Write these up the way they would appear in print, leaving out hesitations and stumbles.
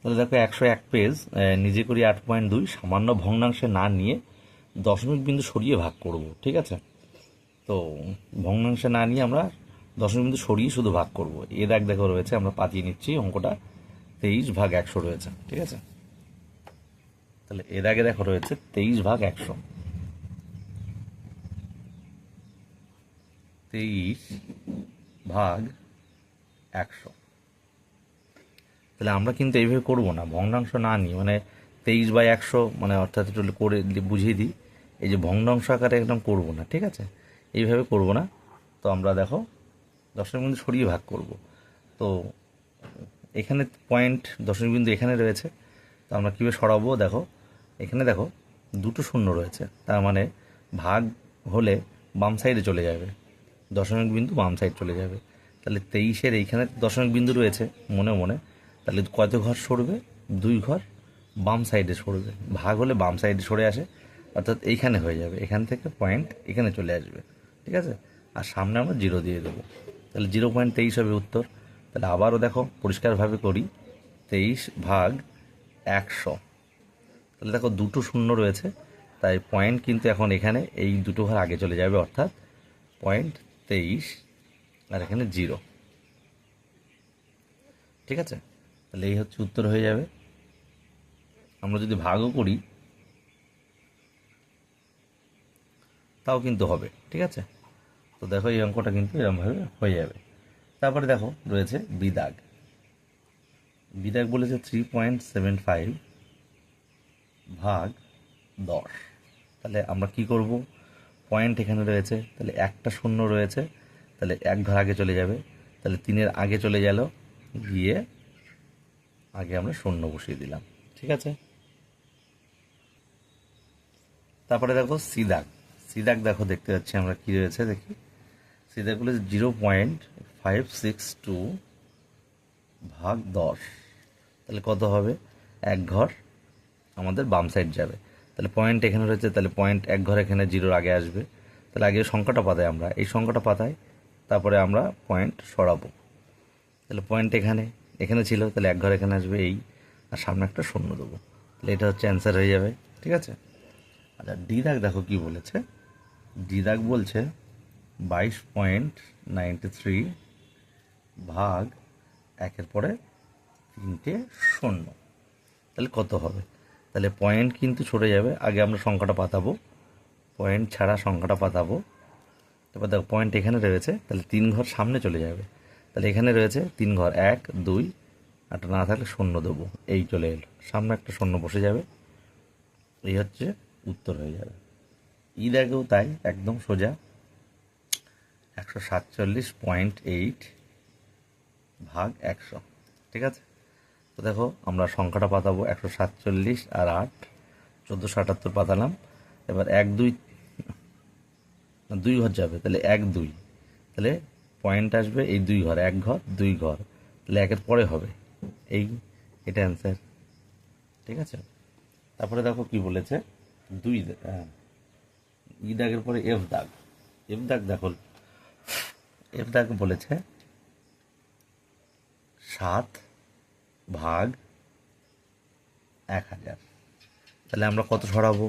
তাহলে দেখো 101 পেজ নিজে করি 8.2 সামান্য ভগ্নাংশে না নিয়ে দশমিক বিন্দু সরিয়ে ভাগ করব, ঠিক আছে। তো ভগ্নাংশে না নিয়ে আমরা দশমিক বিন্দু সরিয়ে শুধু ভাগ করব। এর এক দেখো রয়েছে, আমরা পাতিয়ে নিচ্ছি অঙ্কটা 23/100 রয়েছে, ঠিক আছে। তাহলে এর আগে দেখো রয়েছে 23/100, 23/100। তাহলে আমরা কিন্তু এইভাবে করবো না, ভগ্নাংশ না নিয়ে, মানে 23/100 মানে অর্থাৎ একটু করে বুঝিয়ে দিই, এই যে ভগ্নাংশ আকারে একদম করবো না, ঠিক আছে, এইভাবে করবো না। তো আমরা দেখো দশমিক বিন্দু সরিয়ে ভাগ করব। তো এখানে পয়েন্ট দশমিক বিন্দু এখানে রয়েছে, তো আমরা কীভাবে সরাবো দেখো, এখানে দেখো দুটো শূন্য রয়েছে, তার মানে ভাগ হলে বাম সাইডে চলে যাবে, দশমিক বিন্দু বাম সাইড চলে যাবে। তাহলে 23-এর এইখানে দশমিক বিন্দু রয়েছে মনে মনে, তাহলে কত ঘর সরবে, 2 ঘর বাম সাইডে সরবে, ভাগ হলে বাম সাইডে সরে আসে, অর্থাৎ এইখানে হয়ে যাবে, এখান থেকে পয়েন্ট এখানে চলে আসবে, ঠিক আছে। আর সামনে আমরা 0 দিয়ে দেবো, তাহলে 0.23 হবে উত্তর। তাহলে আবারও দেখো পরিষ্কারভাবে করি, 23/100। তাহলে দেখো দুটো শূন্য রয়েছে, তাই পয়েন্ট কিন্তু এখন এখানে এই দুটো ঘর আগে চলে যাবে, অর্থাৎ 0.23 আর এখানে 0, ঠিক আছে। তাহলে এই হচ্ছে উত্তর হয়ে যাবে। আমরা যদি ভাগও করি তাও কিন্তু হবে, ঠিক আছে। তো দেখো এই অঙ্কটা কিন্তু এরকমভাবে হয়ে যাবে। তারপরে দেখো রয়েছে বিদাগ। বিদাগ বলেছে 3.75/10। তাহলে আমরা কি করব, পয়েন্ট এখানে রয়েছে, তাহলে একটা শূন্য রয়েছে, তাহলে এক ঘর আগে চলে যাবে, তাহলে 3-এর আগে চলে গেল, গিয়ে আগে আমরা শূন্য বসিয়ে দিলাম, ঠিক আছে। তারপরে দেখো সিদাগ। সিদাগ দেখো দেখতে পাচ্ছি আমরা কি রয়েছে, দেখি সিদাগগুলো 0.562/10। তাহলে কত হবে, এক ঘর আমাদের বাম সাইড যাবে, তাহলে পয়েন্ট এখানে রয়েছে, তাহলে পয়েন্ট এক ঘর এখানে 0-র আগে আসবে, তাহলে আগে সংখ্যাটা পাতাই, আমরা এই সংখ্যাটা পাতাই, তারপরে আমরা পয়েন্ট সরাবো। তাহলে পয়েন্ট এখানে এখানে ছিল, তাহলে এক ঘর এখানে আসবে এই, আর সামনে একটা শূন্য দেবো, তাহলে এটা হচ্ছে অ্যান্সার হয়ে যাবে, ঠিক আছে। আচ্ছা ডি দাগ দেখো কি বলেছে, ডি দাগ বলছে 22.93/1 পরে 3টে শূন্য, তাহলে কত হবে। তাহলে পয়েন্ট কিন্তু সরে যাবে, আগে আমরা সংখ্যাটা পাতাবো, পয়েন্ট ছাড়া সংখ্যাটা পাতাবো। তারপর দেখো পয়েন্ট এখানে রয়েছে, তাহলে 3 ঘর সামনে চলে যাবে, তাহলে এখানে রয়েছে 3 ঘর, 1 2, একটা না থাকলে শূন্য দেবো, এই চলে এলো, সামনে একটা শূন্য বসে যাবে, এই হচ্ছে উত্তর হয়ে যাবে। ই দেখেও তাই, একদম সোজা, 147.8/100, ঠিক আছে। তো দেখো আমরা সংখ্যাটা পাতাবো, 147 আর 8, 1478 পাতালাম। এবার 1 2 2 ঘর যাবে, তাহলে 1 2, তাহলে পয়েন্ট আসবে এই 2 ঘর, 1 ঘর 2 ঘর, তাহলে একের পরে হবে এই, এটা অ্যান্সার, ঠিক আছে। তারপরে দেখো কি বলেছে, ই দাগের পরে এফ দাগ। এফ দাগ দেখো, এফ দাগ বলেছে 7/1000। তাহলে আমরা কত সরাবো,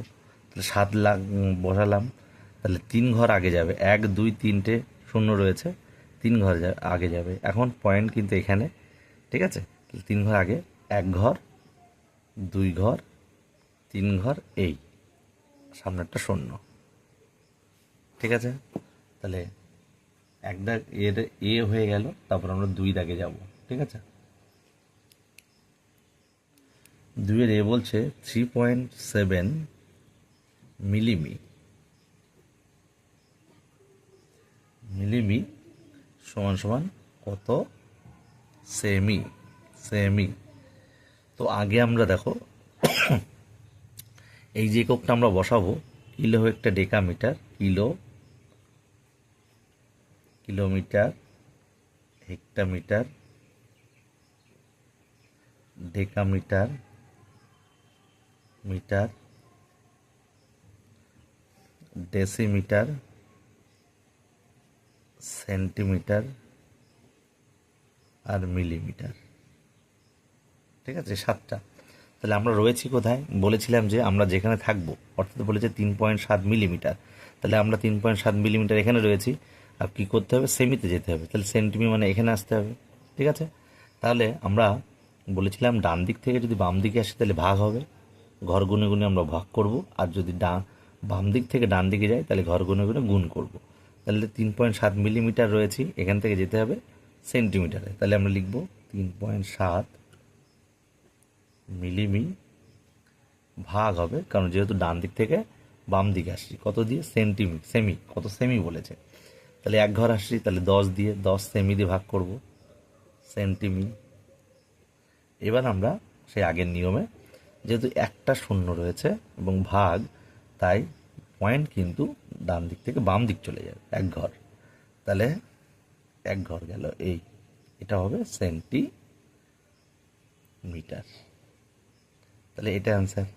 তাহলে 7 লাখ বসালাম, তাহলে 3 ঘর আগে যাবে, 1 2 3টে শূন্য রয়েছে, 3 ঘর আগে যাবে, এখন পয়েন্ট কিন্তু এখানে, ঠিক আছে। তাহলে 3 ঘর আগে, 1 ঘর 2 ঘর 3 ঘর, এই সামনে একটা শূন্য, ঠিক আছে। তাহলে এক দাগ এর এ হয়ে গেল, তারপর আমরা 2 দাগে যাব, ঠিক আছে। 2-এর এ বলছে 3.7 মিলিমি, মিলিমি সমান সমান কত, সেমি, সেমি। তো আগে আমরা দেখো এই যে এককটা আমরা বসাবো, কিলো একটা decametre, kilo, kilometre, hectometre, decametre, metre, decimetre, centimetre আর মিলিমিটার, ঠিক আছে, 7টা। তাহলে আমরা রয়েছি কোথায়? বলেছিলাম যে আমরা যেখানে থাকবো, অর্থাৎ বলেছে 3.7 মিলিমিটার। তাহলে আমরা 3.7 মিলিমিটার এখানে রয়েছি। আর কী করতে হবে? সেমিতে যেতে হবে। তাহলে সেন্টিমি মানে এখানে আসতে হবে। ঠিক আছে, তাহলে আমরা বলেছিলাম ডান দিক থেকে যদি বাম দিকে আসে তাহলে ভাগ হবে, ঘর গুনে গুনে আমরা ভাগ করব। আর যদি বাম দিক থেকে ডান দিকে যাই তাহলে ঘর গুনে গুনে গুণ করব। তাহলে 3.7 মিলিমিটার রয়েছি, এখান থেকে যেতে হবে সেন্টিমিটারে। তাহলে আমরা লিখব 3.7 মিলিমি ভাগ হবে, কারণ যেহেতু ডান দিক থেকে বাম দিকে আসছি, কত দিয়ে? সেমি। কত সেমি বলেছে? তাহলে এক ঘর আসছি, তাহলে 10 দিয়ে, 10 সেমি দিয়ে ভাগ করব, সেন্টিমি। এবার আমরা সেই আগের নিয়মে, যেহেতু একটা শূন্য রয়েছে এবং ভাগ, তাই পয়েন্ট কিন্তু ডান দিক থেকে বাম দিক চলে যাবে এক ঘর। তাহলে এক ঘর গেল এই, এটা হবে সেন্টিমিটার। তাহলে এটা অ্যান্সার।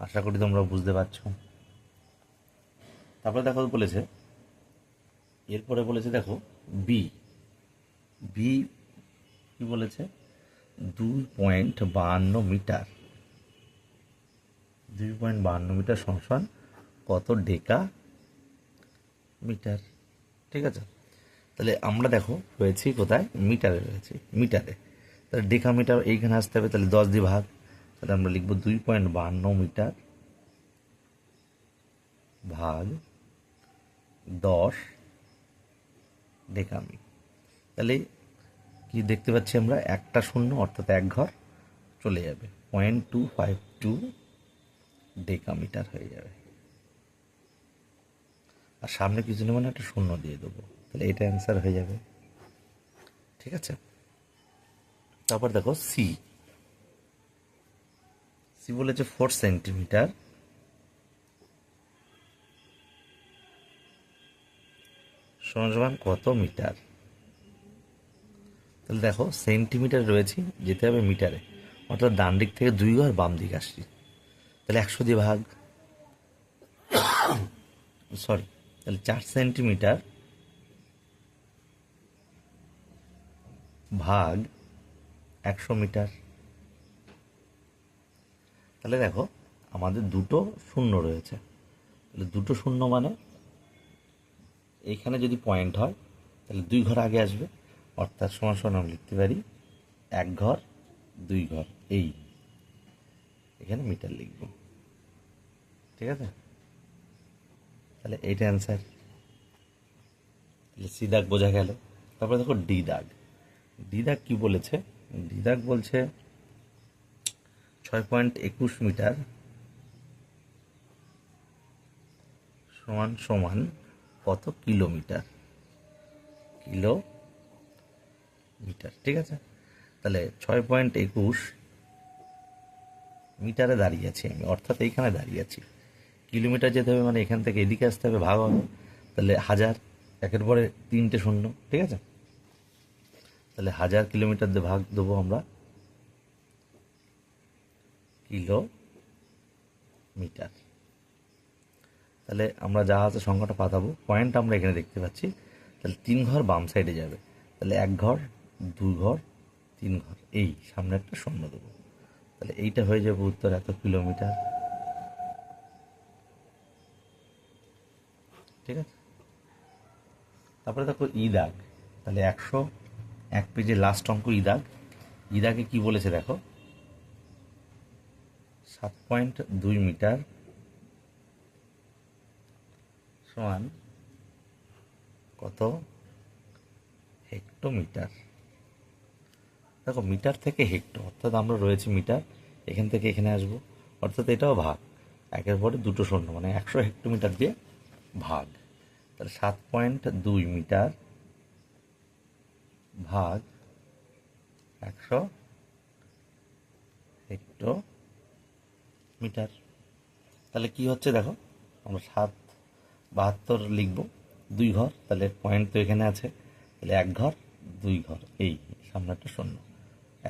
আশা করি তোমরা বুঝতে পারছো। তারপরে দেখো বলেছে, এরপরে বলেছে দেখো বি। বি কি বলেছে? 2.52 মিটার। 2.52 মিটার সমান কত ডেকা মিটার? ঠিক আছে, তাহলে আমরা দেখো রয়েছি কোথায়? মিটারে রয়েছি, মিটারে। তাহলে ডেকা মিটার এইখানে আসতে হবে, তাহলে 10 দিয়ে ভাগ। তাহলে আমরা লিখব 2.52 মিটার ভাগ 10 ডেকামি। তাহলে কি দেখতে পাচ্ছি আমরা? একটা শূন্য, অর্থাৎ এক ঘর চলে যাবে, 0.252 ডেকামিটার হয়ে যাবে। আর সামনে কিছু নেই মানে একটা শূন্য দিয়ে দেবো, তাহলে এটা অ্যান্সার হয়ে যাবে। ঠিক আছে, তারপর দেখো সি। সি বলেছে 4 সেন্টিমিটার সমান সমান কত মিটার? তাহলে দেখো সেন্টিমিটার রয়েছি, যেতে হবে মিটারে, অর্থাৎ ডান দিক থেকে 2 ঘর বাম দিক আসছি। তাহলে 100 দিয়ে ভাগ, সরি, তাহলে 4 সেন্টিমিটার ভাগ 100 মিটার। তাহলে দেখো আমাদের দুটো শূন্য রয়েছে, তাহলে দুটো শূন্য মানে এইখানে যদি পয়েন্ট হয় তাহলে 2 ঘর আগে আসবে, অর্থাৎ সমান সমান আমরা লিখতে পারি 1 ঘর 2 ঘর, এই এখানে মিটার লিখব। ঠিক আছে, তাহলে এইটা অ্যান্সার। তাহলে সি দাগ বোঝা গেল। তারপরে দেখো ডি দাগ। ডি দাগ কি বলেছে? ডি দাগ বলছে 6.21 মিটার সমান সমান কত কিলোমিটার? কিলোমিটার। ঠিক আছে, তাহলে 6.21 মিটারে দাঁড়িয়ে আছি আমি, অর্থাৎ এইখানে দাঁড়িয়ে আছি। কিলোমিটার যেতে হবে মানে এখান থেকে এদিকে আসতে হবে, ভাগ হবে। তাহলে 1000, একের পরে 3টে শূন্য। ঠিক আছে, তাহলে 1000 কিলোমিটার দিয়ে ভাগ দেবো আমরা কিলোমিটার। তাহলে আমরা যা আছে সংখ্যাটা পাতাবো, পয়েন্ট আমরা এখানে দেখতে পাচ্ছি। তাহলে 3 ঘর বাম সাইডে যাবে, তাহলে 1 ঘর 2 ঘর 3 ঘর, এই সামনে একটা শূন্য দেবো। তাহলে এইটা হয়ে যাবে উত্তর, এত কিলোমিটার। ঠিক আছে, তারপরে দেখো ই দাগ। তাহলে 101 পেজের লাস্ট অঙ্ক ই দাগ। ই দাগে কী বলেছে দেখো? 7.2 মিটার সমান কত হেক্টোমিটার? দেখো মিটার থেকে হেক্টো, অর্থাৎ আমরা রয়েছি মিটার, এখান থেকে এখানে আসবো, অর্থাৎ এটাও ভাগ, একের পরে দুটো শূন্য মানে 100 হেক্টোমিটার দিয়ে ভাগ। তাহলে 7.2 মিটার ভাগ 100 হেক্টোমিটার। তাহলে কি হচ্ছে দেখো, আমরা 7.72 লিখবো, 2 ঘর, তাহলে পয়েন্ট তো এখানে আছে, তাহলে 1 ঘর 2 ঘর, এই সামনে একটা শূন্য,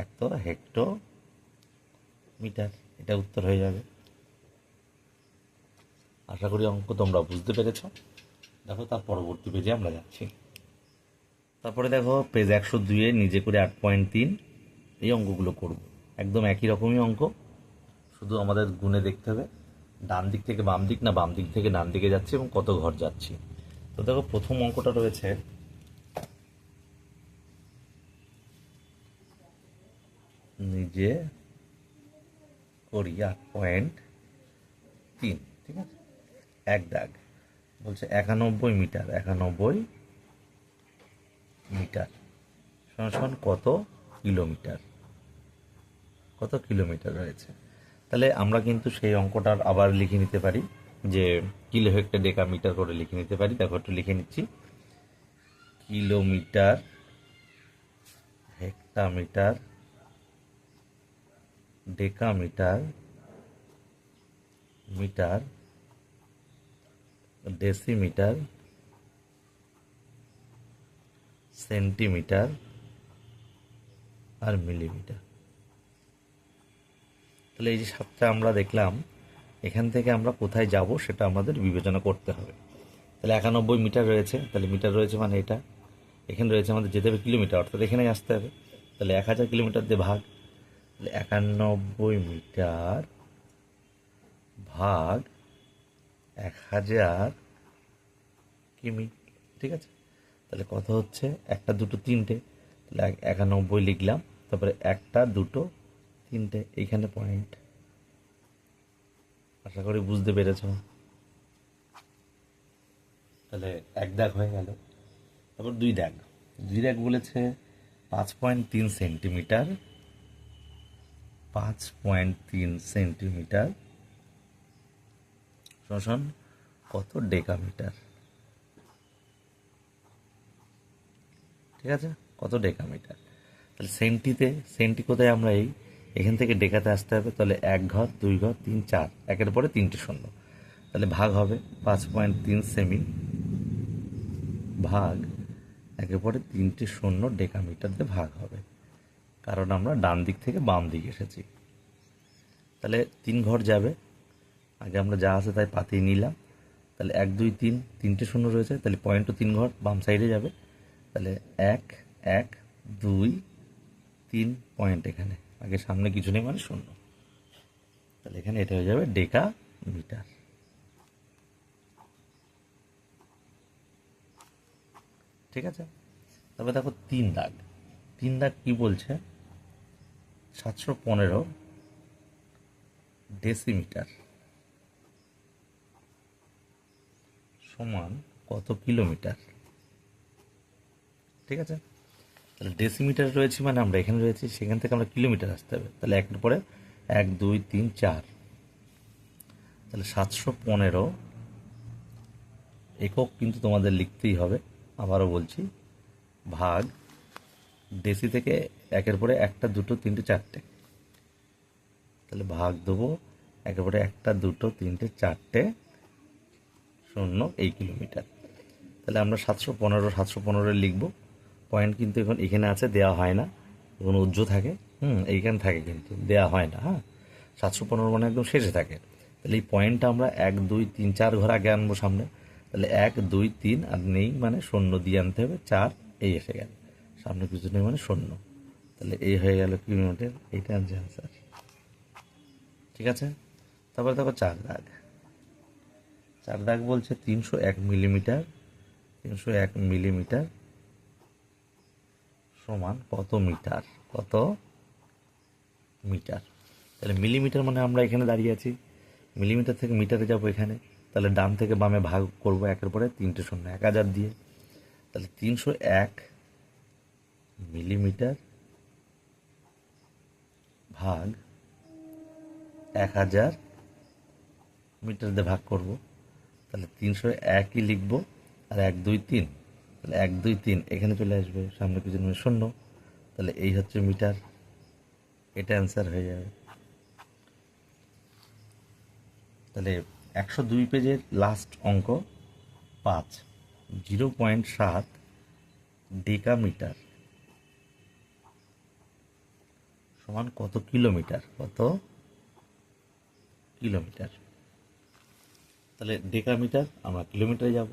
1 হেক্টোমিটার। এটা উত্তর হয়ে যাবে। আশা করি অঙ্ক তোমরা বুঝতে পেরেছ। দেখো তার পরবর্তী পেজে আমরা যাচ্ছি। তারপরে দেখো পেজ 102-এ নিজে করে 8.3 এই অঙ্কগুলো করব, একদম একই রকমই অঙ্ক, শুধু আমাদের গুণে দেখতে হবে ডান দিক থেকে বাম দিক না বাম দিক থেকে ডান দিকে যাচ্ছি এবং কত ঘর যাচ্ছি। তো দেখো প্রথম অঙ্কটা রয়েছে নিজে করি 8.3, ঠিক আছে, এক দাগ, বলছে 91 মিটার, 91 মিটার সমান সমান কত কিলোমিটার, কত কিলোমিটার রয়েছে। তাহলে আমরা কিন্তু সেই অঙ্কটার আবার লিখে নিতে পারি, যে কিলো হেক্টর ডেকা মিটার করে লিখে নিতে পারি। দেখো একটু লিখে নিচ্ছি, kilometre, hectometre, decametre, metre, decimetre, centimetre আর মিলিমিটার। তাহলে এই যে সাতটা আমরা দেখলাম, এখান থেকে আমরা কোথায় যাব সেটা আমাদের বিবেচনা করতে হবে। তাহলে 91 মিটার রয়েছে, তাহলে মিটার রয়েছে মানে এটা, এখানে রয়েছে আমাদের যেতে হবে কিলোমিটার, অর্থাৎ এখানেই আসতে হবে। তাহলে 1000 কিলোমিটার দিয়ে ভাগ, তাহলে 91 মিটার ভাগ 1000 কিমি, ঠিক আছে। তাহলে কত হচ্ছে, একটা দুটো তিনটে, তাহলে 91 লিখলাম, তারপরে একটা দুটো তিনটে, এইখানে পয়েন্ট। আশা করি বুঝতে পেরেছ। তাহলে এক দাগ হয়ে গেল, তারপর দুই দাগ, দুই দাগ বলেছে 5.3 সেন্টিমিটার, 5.3 সেন্টিমিটার সমান কত ডেকামিটার, ঠিক আছে, কত ডেকামিটার। তাহলে সেন্টি কোথায়, আমরা এখান থেকে ডেকাতে আসতে হবে। তাহলে 1 ঘর 2 ঘর 3 4, একের পরে 3টে শূন্য, তাহলে ভাগ হবে 5.3 সেমি ভাগ একের পরে 3টে শূন্য ডেকামিটার দিয়ে ভাগ হবে, কারণ আমরা ডান দিক থেকে বাম দিক এসেছি। তাহলে 3 ঘর যাবে, আগে আমরা যা আছে তাই পাতিয়ে নিলাম। তাহলে 1 2 3, 3টে শূন্য রয়েছে, তাহলে পয়েন্টও 3 ঘর বাম সাইডে যাবে। তাহলে 1 1 2 3 পয়েন্ট, এখানে আগে সামনে কিছু নেই মানে শূন্য, তাহলে এখানে এটা হয়ে যাবে ডেকা মিটার, ঠিক আছে। তবে দেখো 3 দাগ, 3 দাগ কি বলছে, 715 ডেসিমিটার সমান কত কিলোমিটার, ঠিক আছে। তাহলে ডেসিমিটার রয়েছে মানে আমরা এখানে রয়েছি, সেখান থেকে আমরা কিলোমিটার আসতে হবে। তাহলে একের পরে 1 2 3 4, তাহলে 715 একক কিন্তু তোমাদের লিখতেই হবে, আবারও বলছি, ভাগ ডেসি থেকে একের পরে একটা দুটো তিনটে চারটে, তাহলে ভাগ দেবো একের পরে একটা দুটো তিনটে চারটে শূন্য এই কিলোমিটার। তাহলে আমরা 715 লিখব, পয়েন্ট কিন্তু এখন এখানে আছে, দেওয়া হয় না, এখন উজ্জ্ব থাকে, এইখানে থাকে কিন্তু দেওয়া হয় না, হ্যাঁ, 715 মানে একদম শেষে থাকে। তাহলে এই পয়েন্টটা আমরা 1 2 3 4 ঘর আগে আনবো সামনে, তাহলে 1 2 3 আর নেই মানে শূন্য দিয়ে আনতে হবে, 4 এই এসে গেল, সামনে কিছু নেই মানে শূন্য, তাহলে এই হয়ে গেল কিলোমিটার, এইটা আনসার, ঠিক আছে। তারপরে দেখো 4 দাগ, 4 দাগ বলছে 301 মিলিমিটার, 301 মিলিমিটার সমান কত মিটার, কত মিটার। তাহলে মিলিমিটার মানে আমরা এখানে দাঁড়িয়ে আছি, মিলিমিটার থেকে মিটারে যাবো এখানে, তাহলে ডান থেকে বামে ভাগ করবো একের পরে 3টে শূন্য 1000 দিয়ে, তাহলে 301 মিলিমিটার ভাগ 1000 মিটার দিয়ে ভাগ করব, তাহলে 301ই লিখবো, আর 1 2 3, তাহলে 1 2 3 এখানে চলে আসবে, সামনে কিছু নেই শূন্য, তাহলে এই হচ্ছে মিটার, এটা অ্যান্সার হয়ে যাবে। তাহলে 102 পেজের লাস্ট অঙ্ক 5, 0.7 ডেকামিটার সমান কত কিলোমিটার, কত কিলোমিটার। তাহলে ডেকামিটার আমরা কিলোমিটারে যাব,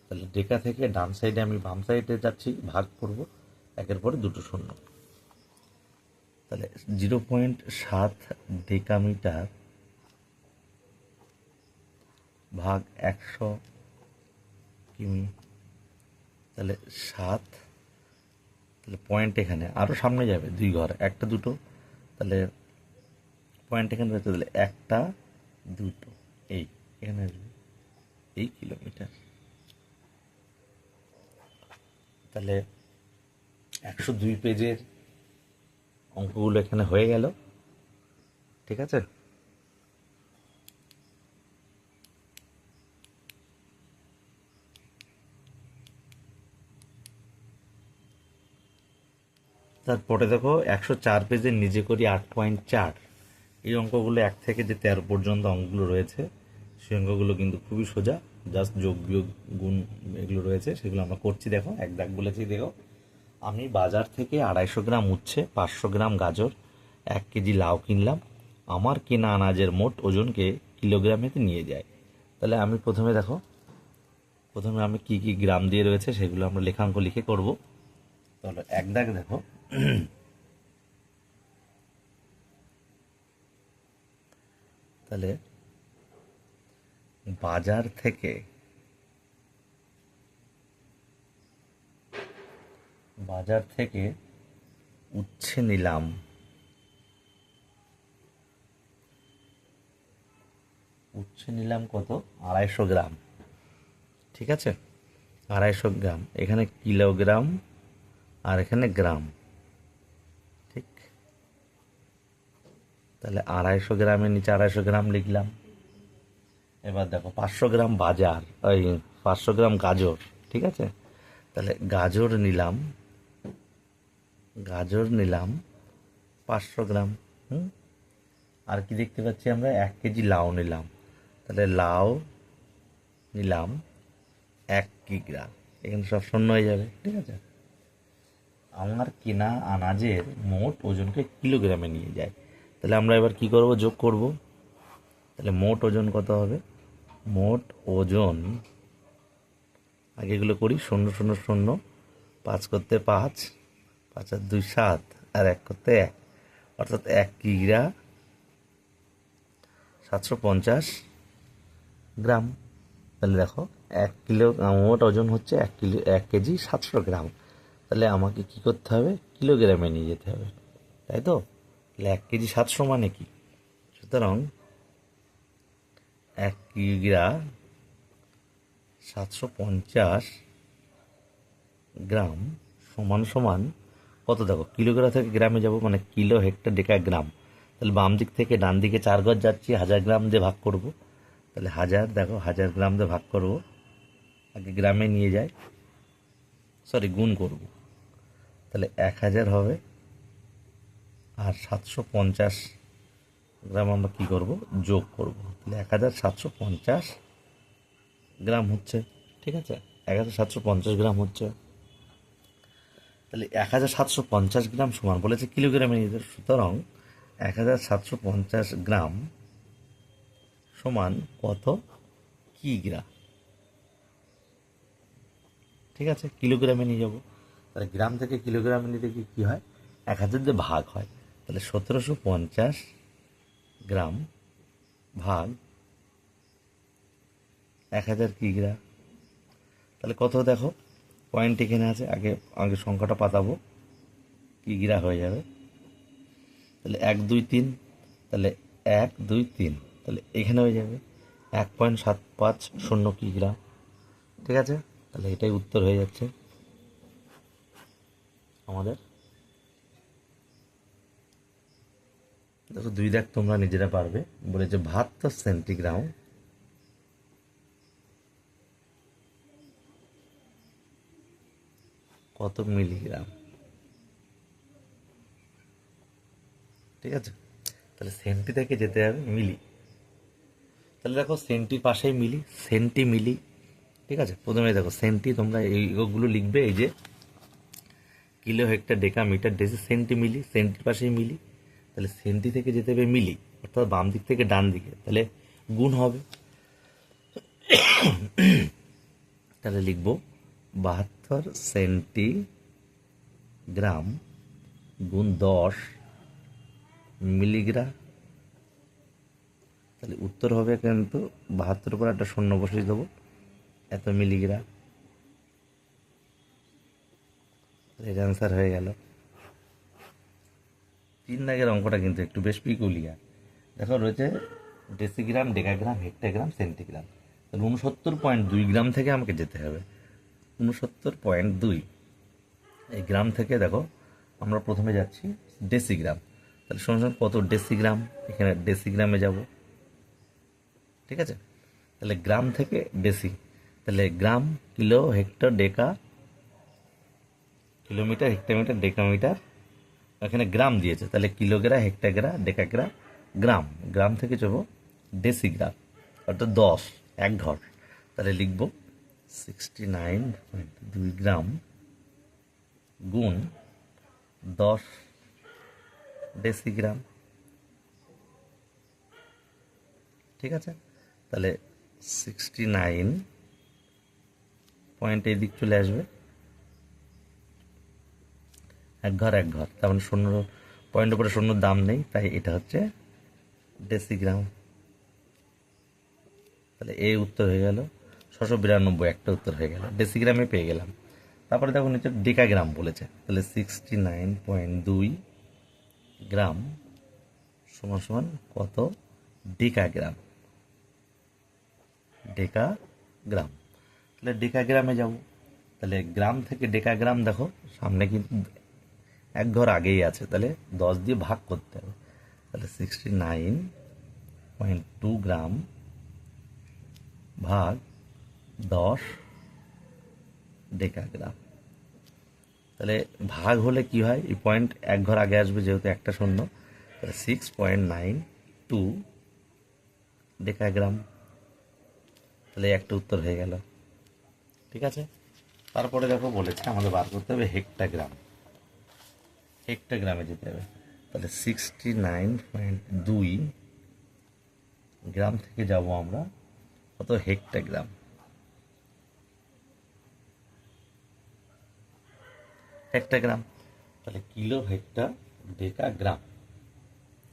তাহলে ডেকা থেকে ডান সাইডে আমি বাম সাইডে যাচ্ছি, ভাগ করব একের পরে দুটো শূন্য, তাহলে 0.7 ডেকামিটার ভাগ 100 কিমি, তাহলে 7, তাহলে পয়েন্ট এখানে আরও সামনে যাবে 2 ঘর, 1টা 2টো, তাহলে পয়েন্ট এখানে রয়েছে, তাহলে 1টা 2টো এই এখানে আসবে এই কিলোমিটার। তাহলে 102 পেজের অঙ্কগুলো এখানে হয়ে গেল। ঠিক আছে, তারপরে দেখো 104 পেজের নিজে করি 8.4, এই অঙ্কগুলো 1 থেকে যে 13 পর্যন্ত অঙ্কগুলো রয়েছে সেই অঙ্কগুলো কিন্তু খুবই সোজা, জাস্ট যোগ বিয়োগ গুণ এগুলো রয়েছে, সেগুলো আমরা করছি। দেখো এক দাগ বলেছি, দেখো আমি বাজার থেকে 250 গ্রাম উচ্ছে, 500 গ্রাম গাজর, 1 কেজি লাউ কিনলাম, আমার কেনা আনাজের মোট ওজনকে কিলোগ্রামেতে নিয়ে যায়। তাহলে আমি প্রথমে আমি কি কি গ্রাম দিয়ে রয়েছে সেগুলো আমরা লেখাঙ্ক লিখে করব। তাহলে এক দাগ দেখো, তাহলে বাজার থেকে উচ্ছে নিলাম, কত 250 গ্রাম। ঠিক আছে, 250 গ্রাম, এখানে কিলোগ্রাম আর এখানে গ্রাম। ঠিক, তাহলে 250 গ্রামের নিচে 250 গ্রাম লিখলাম। এবার দেখো 500 গ্রাম 500 গ্রাম গাজর। ঠিক আছে, তাহলে গাজর নিলাম 500 গ্রাম। আর কি দেখতে পাচ্ছি আমরা, 1 কেজি লাউ নিলাম, তাহলে লাউ নিলাম 1 কিগ্রা, এখানে সব শূন্য হয়ে যাবে। ঠিক আছে, আমার কেনা আনাজের মোট ওজনকে কিলোগ্রামে নিয়ে যায়। তাহলে আমরা এবার কি করব, যোগ করব। তাহলে মোট ওজন কত হবে, মোট ওজন, আগে এগুলো করি, 0 0 0, 5 করতে 5, 5 আর 2 7, আর 1 করতে 1, অর্থাৎ 1 কিগ্রা 750 গ্রাম। তাহলে দেখো 1 কিলো মোট ওজন হচ্ছে 1 কেজি 700 গ্রাম। তাহলে আমাকে কি করতে হবে, কিলোগ্রামে নিয়ে যেতে হবে, তাই তো। তাহলে 1 কেজি 700 মানে কি, সুতরাং 1 কিগ্রা 750 গ্রাম সমান সমান কত, দেখো কিলোগ্রাম থেকে গ্রামে যাব, মানে কিলো হেক্টর ডেকা গ্রাম। তাহলে বাম দিক থেকে ডান দিকে 4 গজ যাচ্ছি, 1000 গ্রাম দিয়ে ভাগ করব। তাহলে 1000, দেখো 1000 গ্রাম দিয়ে ভাগ করব, আগে গ্রামে নিয়ে যায়, গুণ করব। তাহলে 1000 হবে, আর 750 গ্রাম আমরা কী করব, যোগ করব। তাহলে 1750 গ্রাম হচ্ছে। ঠিক আছে, 1750 গ্রাম হচ্ছে। তাহলে 1750 গ্রাম সমান বলেছে কিলোগ্রামে নিয়ে যেতে, সুতরাং 1750 গ্রাম সমান কত কিগ্রা। ঠিক আছে, কিলোগ্রামে নিয়ে যাব। তাহলে গ্রাম থেকে কিলোগ্রামে নিতে কী হয়, 1000 দিয়ে ভাগ হয়। তাহলে 1750 গ্রাম ভাগ 1000 কিগ্রা, তাহলে কত, দেখো পয়েন্ট এখানে আছে, আগে সংখ্যাটা পাতাবো, কিগ্রা হয়ে যাবে। তাহলে 1 2 3, তাহলে 1 2 3, তাহলে এখানে হয়ে যাবে 1.750 কিগ্রা। ঠিক আছে, তাহলে এটাই উত্তর হয়ে যাচ্ছে আমাদের। দেখো 2 দাগ তোমরা নিজেরা পারবে, বলেছে 72 সেন্টিগ্রাম কত মিলিগ্রাম। ঠিক আছে, তাহলে সেন্টি থেকে যেতে হবে মিলি। তাহলে দেখো সেন্টির পাশেই মিলি, সেন্টি মিলি। ঠিক আছে, প্রথমে দেখো সেন্টি, তোমরা এইগুলো লিখবে, এই যে kilo hecto deca metre deci centi milli, সেন্টির পাশেই মিলি। তাহলে সেন্টি থেকে যেতে হবে মিলি, অর্থাৎ বাম দিক থেকে ডান দিকে, তাহলে গুণ হবে। তাহলে লিখব 72 সেন্টিগ্রাম গুণ 10 মিলিগ্রা। তাহলে উত্তর হবে কিন্তু 72 পর একটা শূন্য বসিয়ে দেবো, এত মিলিগ্রা। এর অ্যান্সার হয়ে গেল। 3 দাগের অঙ্কটা কিন্তু একটু বেশ পিকুলিয়ার। দেখো রয়েছে ডেসিগ্রাম, ডেকাগ্রাম, হেক্টাগ্রাম, সেন্টিগ্রাম। তাহলে 69.2 গ্রাম থেকে আমাকে যেতে হবে। 69.2 এই গ্রাম থেকে দেখো আমরা প্রথমে যাচ্ছি ডেসিগ্রাম। তাহলে সমান কত ডেসিগ্রাম, এখানে ডেসিগ্রামে যাব। ঠিক আছে, তাহলে গ্রাম থেকে ডেসি, তাহলে গ্রাম, কিলো, হেক্টর, ডেকা, কিলোমিটার, হেক্টোমিটার, ডেকামিটার, এখানে গ্রাম দিয়েছে, তাহলে কিলোগ্রা, হেক্টাগ্রা, ডেকাগ্রা, গ্রাম। গ্রাম থেকে যাবো ডেসিগ্রাম, অর্থাৎ 10, এক ঘর। তাহলে লিখব 69.2 গ্রাম গুণ 10 ডেসিগ্রাম। ঠিক আছে, তাহলে 69 পয়েন্ট এই দিক চলে আসবে, এক ঘর এক ঘর, তার মানে শূন্য পয়েন্টের উপরে শূন্য দাম নেই, তাই এটা হচ্ছে ডেসিগ্রাম। তাহলে এই উত্তর হয়ে গেল 692, একটা উত্তর হয়ে গেল, ডেসিগ্রামে পেয়ে গেলাম। তারপরে দেখো নিচে ডেকাগ্রাম বলেছে, তাহলে 69.2 গ্রাম সমান সমান কত ডেকাগ্রাম। ডেকাগ্রাম, তাহলে ডেকাগ্রামে যাব। তাহলে গ্রাম থেকে ডেকাগ্রাম দেখো সামনে কিন্তু এক ঘর আগেই আছে, তাহলে 10 দিয়ে ভাগ করতে হবে। তাহলে 69.2 গ্রাম ভাগ 10 ডেকাগ্রাম। তাহলে ভাগ হলে কি হয়, এই পয়েন্ট এক ঘর আগে আসবে যেহেতু একটা শূন্য, তাহলে 6.92 ডেকাগ্রাম। তাহলে একটা উত্তর হয়ে গেল। ঠিক আছে, তারপরে দেখো বলেছে আমাদের বার করতে হবে হেক্টাগ্রাম। হেক্টাগ্রামে যেতে হবে, তাহলে 69.2 গ্রাম থেকে যাব আমরা কত হেক্টাগ্রাম। হেক্টাগ্রাম, তাহলে কিলো, হেক্টর, ডেকাগ্রাম।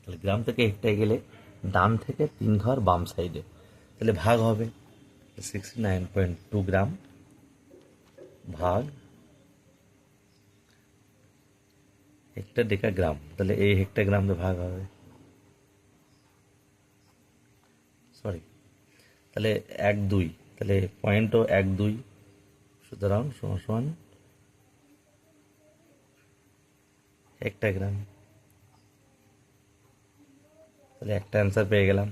তাহলে গ্রাম থেকে হেক্টায় গেলে ডান থেকে 3 ঘর বাম সাইডে, তাহলে ভাগ হবে 69.2 গ্রাম ভাগ হেক্টর, ডেকাগ্রাম। তাহলে এই হেক্টাগ্রামে ভাগ হবে, সরি, তাহলে 1-2, তাহলে পয়েন্টও 1-2, সুতরাং সমান সমান হেক্টাগ্রাম। তাহলে একটা অ্যান্সার পেয়ে গেলাম।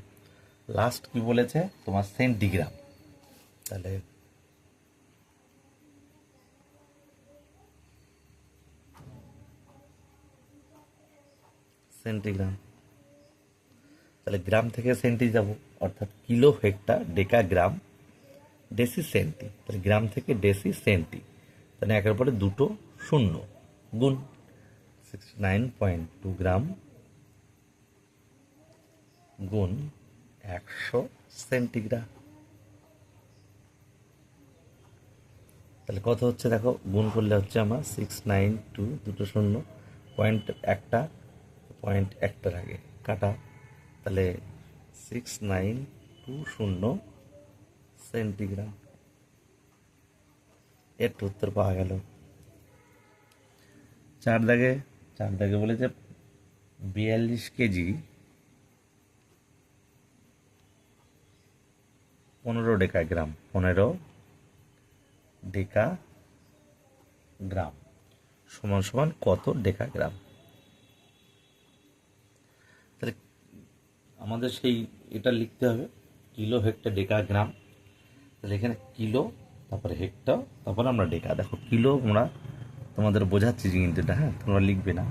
লাস্ট কি বলেছে তোমার সেন্টিগ্রাম, তাহলে সেন্টিগ্রাম, তাহলে গ্রাম থেকে সেন্টি যাব, অর্থাৎ kilo, hectare, decagram, deci, centi. তাহলে গ্রাম থেকে ডেসি, সেন্টি, তাহলে একের পরে দুটো শূন্য গুণ 69.2 গ্রাম গুণ 100 সেন্টিগ্রাম। তাহলে কত হচ্ছে দেখো, গুণ করলে হচ্ছে আমার 692, দুটো শূন্য, পয়েন্ট একটা, পয়েন্ট একটার আগে কাটা, তাহলে 6920 সেন্টিগ্রাম। এর উত্তর পাওয়া গেল। 4 দাগে বলেছে 42 কেজি 15 ডেকাগ্রাম, 15 ডেকাগ্রাম সমান সমান কত ডেকাগ্রাম। তাহলে আমাদের সেই এটা লিখতে হবে কিলো, হেক্টর, ডেকাগ্রাম। তাহলে এখানে কিলো, তারপরে হেক্টর, তারপরে আমরা ডেকা। দেখো কিলো আমরা তোমাদের বোঝাচ্ছি কিন্তু এটা, হ্যাঁ তোমরা লিখবে না।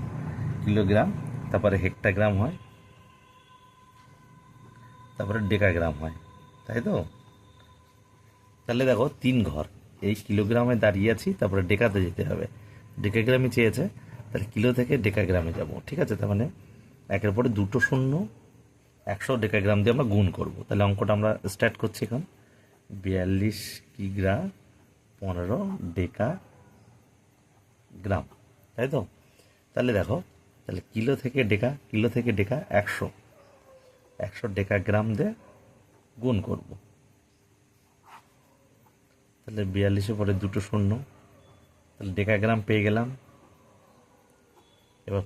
কিলোগ্রাম, তারপরে হেক্টাগ্রাম হয়, তারপরে ডেকাগ্রাম হয়, তাই তো। তাহলে দেখো 3 ঘর, এই কিলোগ্রামে দাঁড়িয়ে আছি, তারপরে ডেকাতে যেতে হবে, ডেকাগ্রামে চেয়েছে, তাহলে কিলো থেকে ডেকাগ্রামে যাব। ঠিক আছে, তার মানে একের পরে দুটো শূন্য 100 ডেকাগ্রাম দিয়ে আমরা গুণ করব। তাহলে অঙ্কটা আমরা স্টার্ট করছি এখন। 42 কিগ্রা 15 ডেকাগ্রাম, তাই তো। তাহলে দেখো তাহলে কিলো থেকে ডেকা 100 ডেকাগ্রাম দিয়ে গুণ করব। তাহলে 42 পরে দুটো শূন্য, তাহলে ডেকাগ্রাম পেয়ে গেলাম। এবার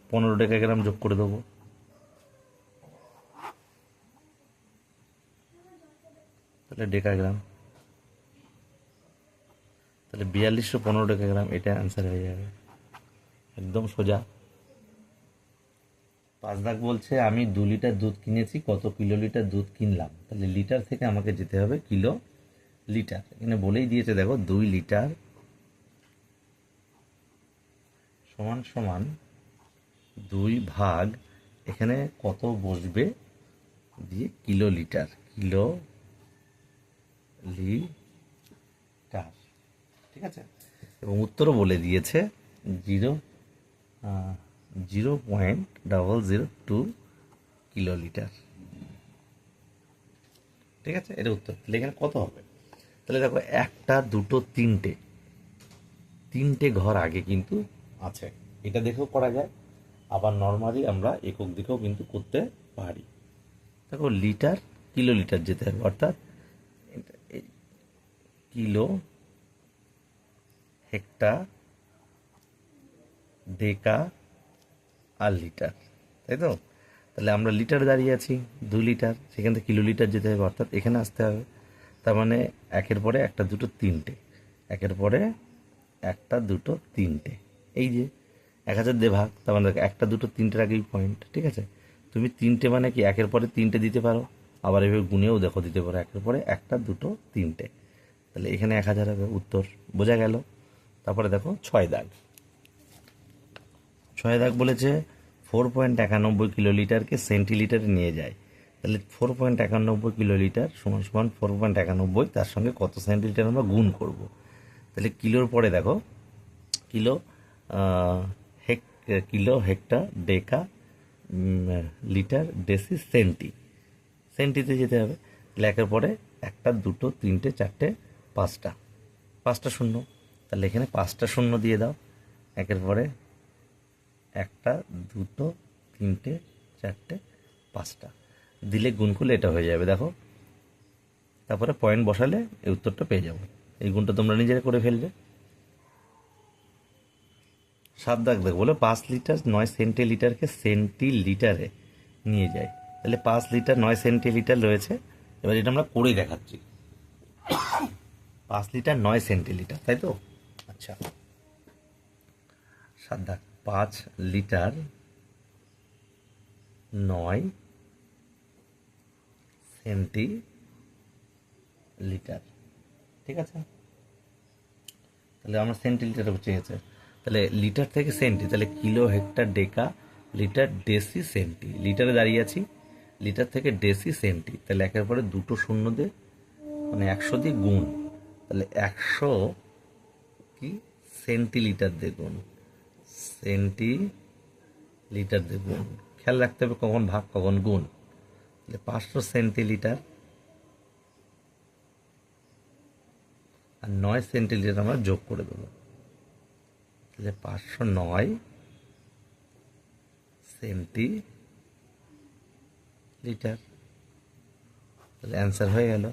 15 ডেকাগ্রাম যোগ করে দেবো। তাহলে ডেকাগ্রাম, তাহলে 42 15 ডেকাগ্রাম, এটা অ্যান্সার হয়ে যাবে, একদম সোজা। 5 দাগ বলছে আমি 2 লিটার দুধ কিনেছি, কত কিলোলিটার দুধ কিনলাম। তাহলে লিটার থেকে আমাকে যেতে হবে কিলো লিটার। এখানে বলেই দিয়েছে দেখো 2 লিটার সমান সমান 2 ভাগ, এখানে কত বসবে দিয়ে কিলো লিটার, ঠিক আছে। এবং উত্তরও বলে দিয়েছে 0.002 কিলোলিটার, ঠিক আছে। এটা উত্তর। তাহলে এখানে কত হবে? তাহলে দেখো 1 2 3টে ঘর আগে কিন্তু আছে, এটা দেখেও করা যায়। আবার নর্মালি আমরা একক দিকেও কিন্তু করতে পারি। দেখো লিটার কিলো লিটার যেতে হবে, অর্থাৎ কিলো, হেক্টা, ডেকা আর লিটার, তাই তো। তাহলে আমরা লিটার দাঁড়িয়ে আছি, 2 লিটার, সেখান থেকে কিলো লিটার যেতে হবে, অর্থাৎ এখানে আসতে হবে। তার মানে একের পরে 1 2 3টে, একের পরে 1 2 3টে, এই যে 1000 দিয়ে ভাগ, তার মানে 1 2 3টের আগেই পয়েন্ট, ঠিক আছে। তুমি 3টে মানে কি একের পরে 3টে দিতে পারো, আবার এভাবে গুনেও দেখো দিতে পারো, একের পরে 1 2 3টে। তাহলে এখানে 1000 হবে উত্তর, বোঝা গেল। তারপরে দেখো 6 দাগ। 6 দাগ বলেছে 4.91 কিলোলিটারকে সেন্টিলিটারে নিয়ে যায়। তাহলে 4.91 কিলোলিটার সমান সমান 4.91, তার সঙ্গে কত সেন্টিলিটার আমরা গুণ করব। তাহলে কিলোর পরে দেখো কিলো, কিলো, হেক্টর, ডেকা, লিটার, ডেসি, সেন্টিতে যেতে হবে। তাহলে একের পরে 1 2 3টে 4টে 5টা শূন্য, তাহলে এখানে 5টা শূন্য দিয়ে দাও। একের পরে 1 2 3টে 4টে 5টা দিলে গুণ করলে এটা হয়ে যাবে, দেখো। তারপরে পয়েন্ট বসালে এই উত্তরটা পেয়ে যাবো। এই গুণটা তোমরা নিজেরা করে ফেলবে। 7 দাগ দেখো, বলে 5 লিটার 9 সেন্টিলিটারকে সেন্টিলিটারে নিয়ে যায়। তাহলে 5 লিটার 9 সেন্টিলিটার রয়েছে, এবার এটা আমরা করে দেখাচ্ছি। 5 লিটার 9 সেন্টিলিটার, তাই তো। আচ্ছা, 7 দাগ 5 লিটার 9 সেন্টিলিটার, ঠিক আছে। তাহলে আমরা সেন্টিলিটারে চেয়েছে, তাহলে লিটার থেকে সেন্টি, তাহলে কিলো, হেক্টর, ডেকা, লিটার, ডেসি, সেন্টি, লিটারে দাঁড়িয়ে আছি, লিটার থেকে ডেসি, সেন্টি, তাহলে একের পরে দুটো শূন্য দিয়ে মানে 100 দিয়ে গুণ, তাহলে 100 কি সেন্টিলিটার দিয়ে গুণ, সেন্টিলিটার দিয়ে গুণ, খেয়াল রাখতে হবে কখন ভাগ কখন গুণ। তাহলে 500 সেন্টিলিটার আর 9 সেন্টিলিটার আমরা যোগ করে দেবো, তাহলে 509 সেন্টিলিটার, তাহলে অ্যান্সার হয়ে গেল।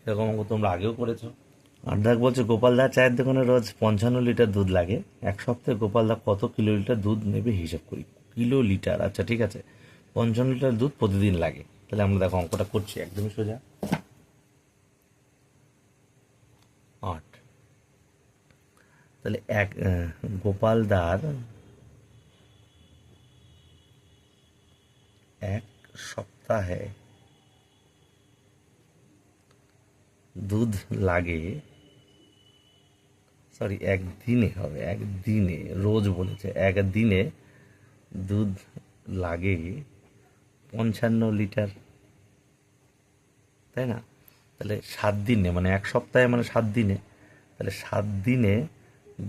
এরকম অঙ্ক তোমরা আগেও করেছো। 8 দাগ বলছে গোপালদার চায়ের দোকানে রোজ 55 লিটার দুধ লাগে, এক সপ্তাহে গোপালদা কত কিলোলিটার দুধ নেবে হিসাব করি। কিলো লিটার, আচ্ছা ঠিক আছে, 55 লিটার দুধ প্রতিদিন লাগে। তাহলে আমরা দেখো অঙ্কটা করছি, একদমই সোজা। 8, তাহলে গোপালদার এক সপ্তাহে দুধ লাগে, সরি একদিনে হবে, একদিনে, রোজ বলেছে, একদিনে দুধ লাগে 55 লিটার, তাই না। তাহলে 7 দিনে মানে এক সপ্তাহে মানে 7 দিনে, তাহলে 7 দিনে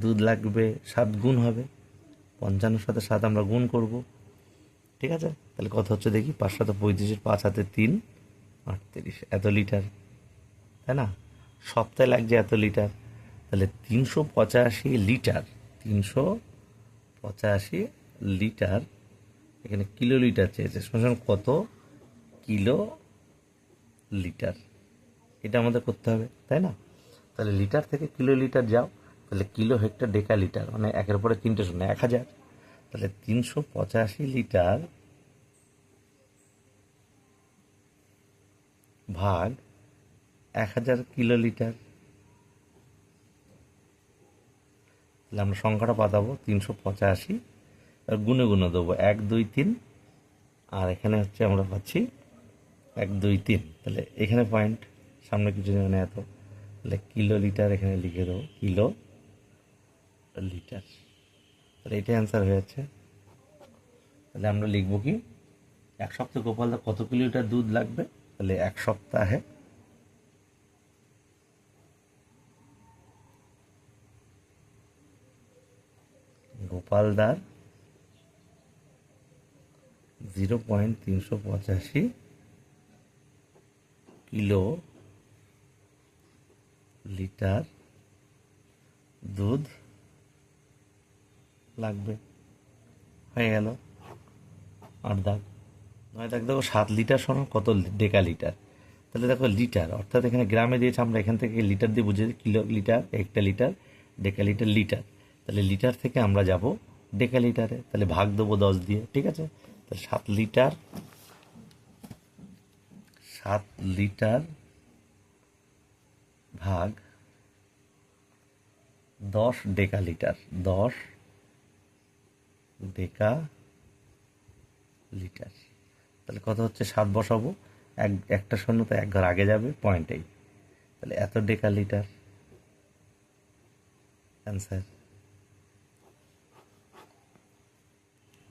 দুধ লাগবে, 7 গুণ হবে, 55 সাথে 7 আমরা গুণ করব, ঠিক আছে। তাহলে কত হচ্ছে দেখি, 5 7 35, 5 হাতে 3 38, এত লিটার, তাই না। সপ্তাহে লাগছে এত লিটার, তাহলে 385 লিটার, 385 লিটার, এখানে কিলো লিটার চেয়েছে, সমান কত কিলো লিটার, এটা আমাদের করতে হবে, তাই না? তাহলে লিটার থেকে কিলো লিটার যাও, তাহলে কিলো হেক্টর ডেকা লিটার, মানে একের পরে তিনটে শূন্য, 1000। তাহলে 385 লিটার ভাগ 1000 কিলো লিটার। তাহলে আমরা সংখ্যাটা পাতাবো 385, আর গুনে গুনে দেবো 1 2 3, আর এখানে হচ্ছে আমরা পাচ্ছি 1 2 3। তাহলে এখানে পয়েন্ট, সামনে কিছু নেই, এত, তাহলে কিলো লিটার এখানে লিখে দেবো, কিলো লিটার। তাহলে এটাই অ্যান্সার হয়ে যাচ্ছে। তাহলে আমরা লিখবো কি, 1 সপ্তাহে গোপালদা কত কিলো লিটার দুধ লাগবে? তাহলে 1 সপ্তাহে গোপালদার 0.385 কিলো লিটার দুধ লাগবে। হয়ে গেল। 8 দাগ। 9 দাগ দেখো 7 লিটার সমান কত ডেকা লিটার। তাহলে দেখো লিটার, অর্থাৎ এখানে গ্রামে দিয়েছে, আমরা এখান থেকে লিটার দিয়ে বুঝেছি, কিলো লিটার, হেক্টর লিটার, ডেকা লিটার, লিটার। তাহলে লিটার থেকে আমরা যাব ডেকা লিটারে, তাহলে ভাগ দেবো 10 দিয়ে, ঠিক আছে? তাহলে 7 লিটার, 7 লিটার ভাগ 10 ডেকা লিটার, 10 ডেকা লিটার। তাহলে কত হচ্ছে, 7 বসাবো, একটা শূন্য তো 1 ঘর আগে যাবে, পয়েন্টেই। তাহলে এত ডেকা লিটার অ্যান্সার।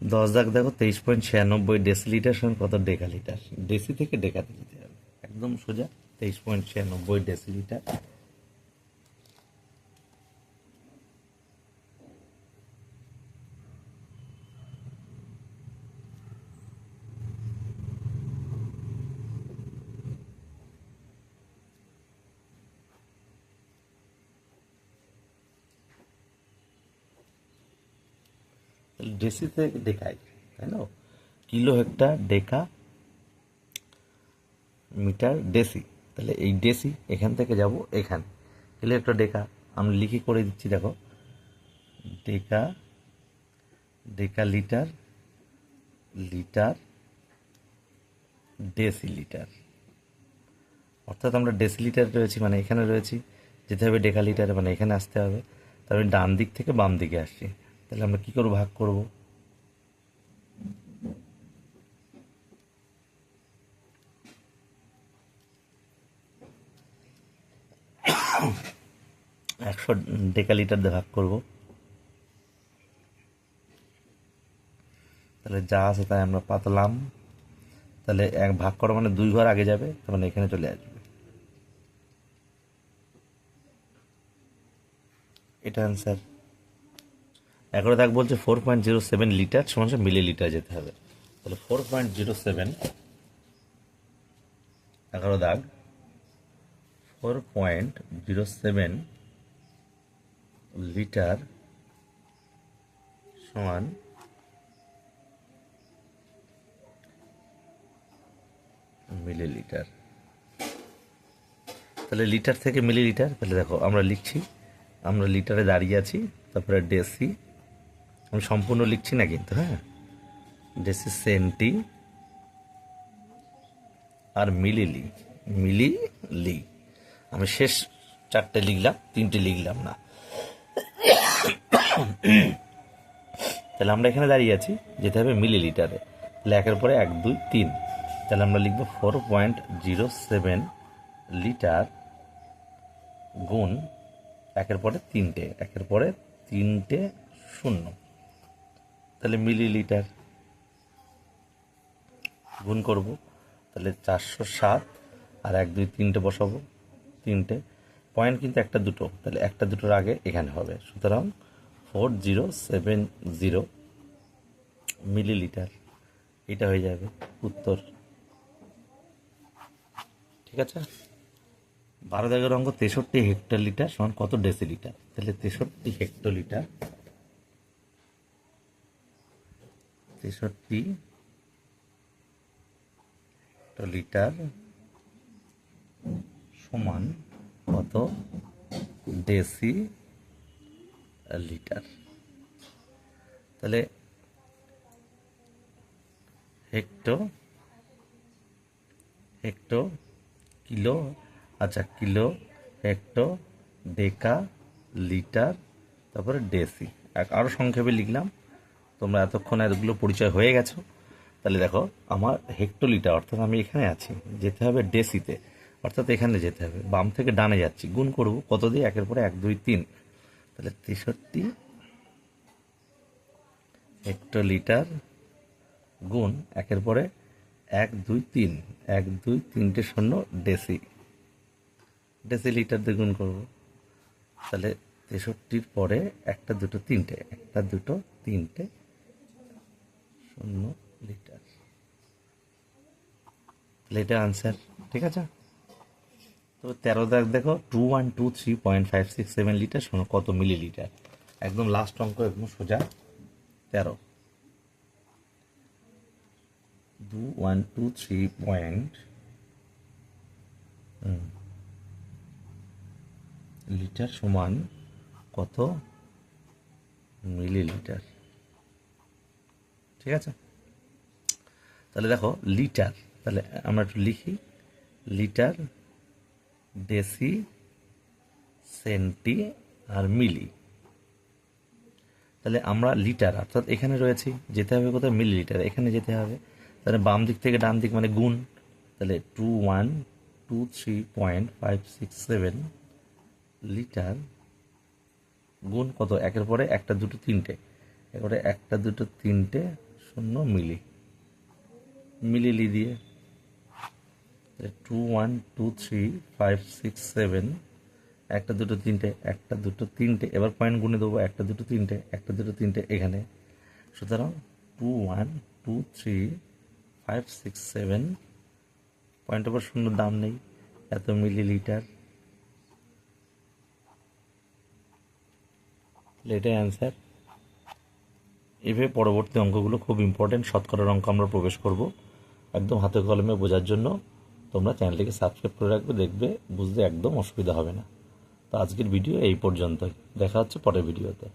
10 দাগ দেখো 23.96 ডেসিলিটার সমান কত ডেকা লিটার। ডেসি থেকে ডেকাতে যেতে হবে, একদম সোজা। 23.96 ডেসিলিটার। ডেসি থেকে ডেকায়, তাই না? Kilo hecto deca metre deci. তাহলে এই ডেসি এখান থেকে যাব এখানে, কিলো হেক্টর ডেকা আমি লিখে করে দিচ্ছি, দেখো deca, deca litre, litre, deci litre. অর্থাৎ আমরা ডেসি লিটার রয়েছি, মানে এখানে রয়েছি, যেতে হবে ডেকা লিটারে, মানে এখানে আসতে হবে। তাহলে ডান দিক থেকে বাম দিকে আসছি। তাহলে আমরা কী করবো, ভাগ করব। একশো ডেকা লিটার দিয়ে ভাগ করব। তাহলে যা আছে তাই আমরা পাতলাম। তাহলে এক ভাগ করা মানে 2 ঘর আগে যাবে, তার মানে এখানে চলে আসবে। এটা অ্যান্সার। 11 দাগ বলছে 4.07 লিটার সমান মিলি লিটার যেতে হবে। তাহলে 4.07, 11 দাগ 4.07 লিটার সমান মিলিলিটার। তাহলে লিটার থেকে মিলিলিটার, তাহলে দেখো আমরা লিখছি, আমরা লিটারে দাঁড়িয়ে আছি, তারপরে ডেসি, আমি সম্পূর্ণ লিখছি না কিন্তু, হ্যাঁ, ডেসি, সেন্টি, আর মিলিলি, মিলিলি। আমি শেষ 4টে লিখলাম, 3টে লিখলাম না। তাহলে আমরা এখানে দাঁড়িয়ে আছি, যেতে হবে মিলিলিটারে। তাহলে 1-এর পরে 1 2 3, তাহলে আমরা লিখবো 4.07 লিটার গুণ 1-এর পরে 3টে, 1-এর পরে 3টে শূন্য, তাহলে মিলিলিটার গুণ করব। তাহলে 407, আর 1 2 3টে বসাবো, 3টে পয়েন্ট কিন্তু একটা দুটো, তাহলে একটা দুটোর আগে এখানে হবে, সুতরাং 4070 মিলিলিটার, এটা হয়ে যাবে উত্তর। ঠিক আছে। 12 দাগের অঙ্ক 63 হেক্টর লিটার সমান কত ডেসিলিটার। তাহলে 63 হেক্টোলিটার 63 লিটার সমান কত ডেসি লিটার। তাহলে হেক্টো কিলো, আচ্ছা কিলো, হেক্টো, ডেকা, লিটার, তারপরে ডেসি। আরও সংক্ষেপে লিখলাম, তোমরা এতক্ষণে এতগুলো পরিচয় হয়ে গেছো। তাহলে দেখো আমার হেক্টোলিটার অর্থাৎ আমি এখানে আছি, যেতে হবে ডেসিতে অর্থাৎ এখানে যেতে হবে, বাম থেকে ডানে যাচ্ছি, গুণ করব কত দিয়ে, একের পরে 1 2 3। তাহলে 63 হেক্টোলিটার গুণ একের পরে 1 2 3, 1 2 3টে শূন্য ডেসিলিটার দিয়ে গুণ করবো। তাহলে 63 পরে 1 2 3, 1 2 3 শূন্য লিটার। তাহলে এটা আনসার, ঠিক আছে। তো 13 দাগ দেখো 2123.567 লিটার শোনো কত মিলিলিটার। একদম লাস্ট অঙ্ক, একদম সোজা। 13 2123 পয়েন্ট লিটার সমান কত মিলিলিটার, ঠিক আছে। তাহলে দেখো লিটার, তাহলে আমরা একটু লিখি, লিটার, ডেসি, সেন্টি আর মিলি। তাহলে আমরা লিটার অর্থাৎ এখানে রয়েছি, যেতে হবে কোথায়, মিলিলিটার, এখানে যেতে হবে। তাহলে বাম দিক থেকে ডান দিক মানে গুণ, তাহলে 2123.567 লিটার গুণ কত, একের পরে 1 2 3, এরপরে 1 2 3 শূন্য মিলিলি দিয়ে 2123.567 1 2 3, 1 2 3, এবার পয়েন্ট গুণে দেবো 1 2 3, 1 2 3 এখানে। সুতরাং 2123.567 পয়েন্টের পর শূন্য, দাম নেই, এত মিলিলিটার। এটাই অ্যান্সার। এভাবে পরবর্তী অঙ্কগুলো খুব ইম্পর্টেন্ট, শতকরার অঙ্ক আমরা প্রবেশ করব একদম হাতে কলমে বোঝার জন্য। তোমরা চ্যানেলটিকে সাবস্ক্রাইব করে রাখবে, দেখবে বুঝতে একদম অসুবিধা হবে না। তো আজকের ভিডিও এই পর্যন্তই, দেখা হচ্ছে পরের ভিডিওতে।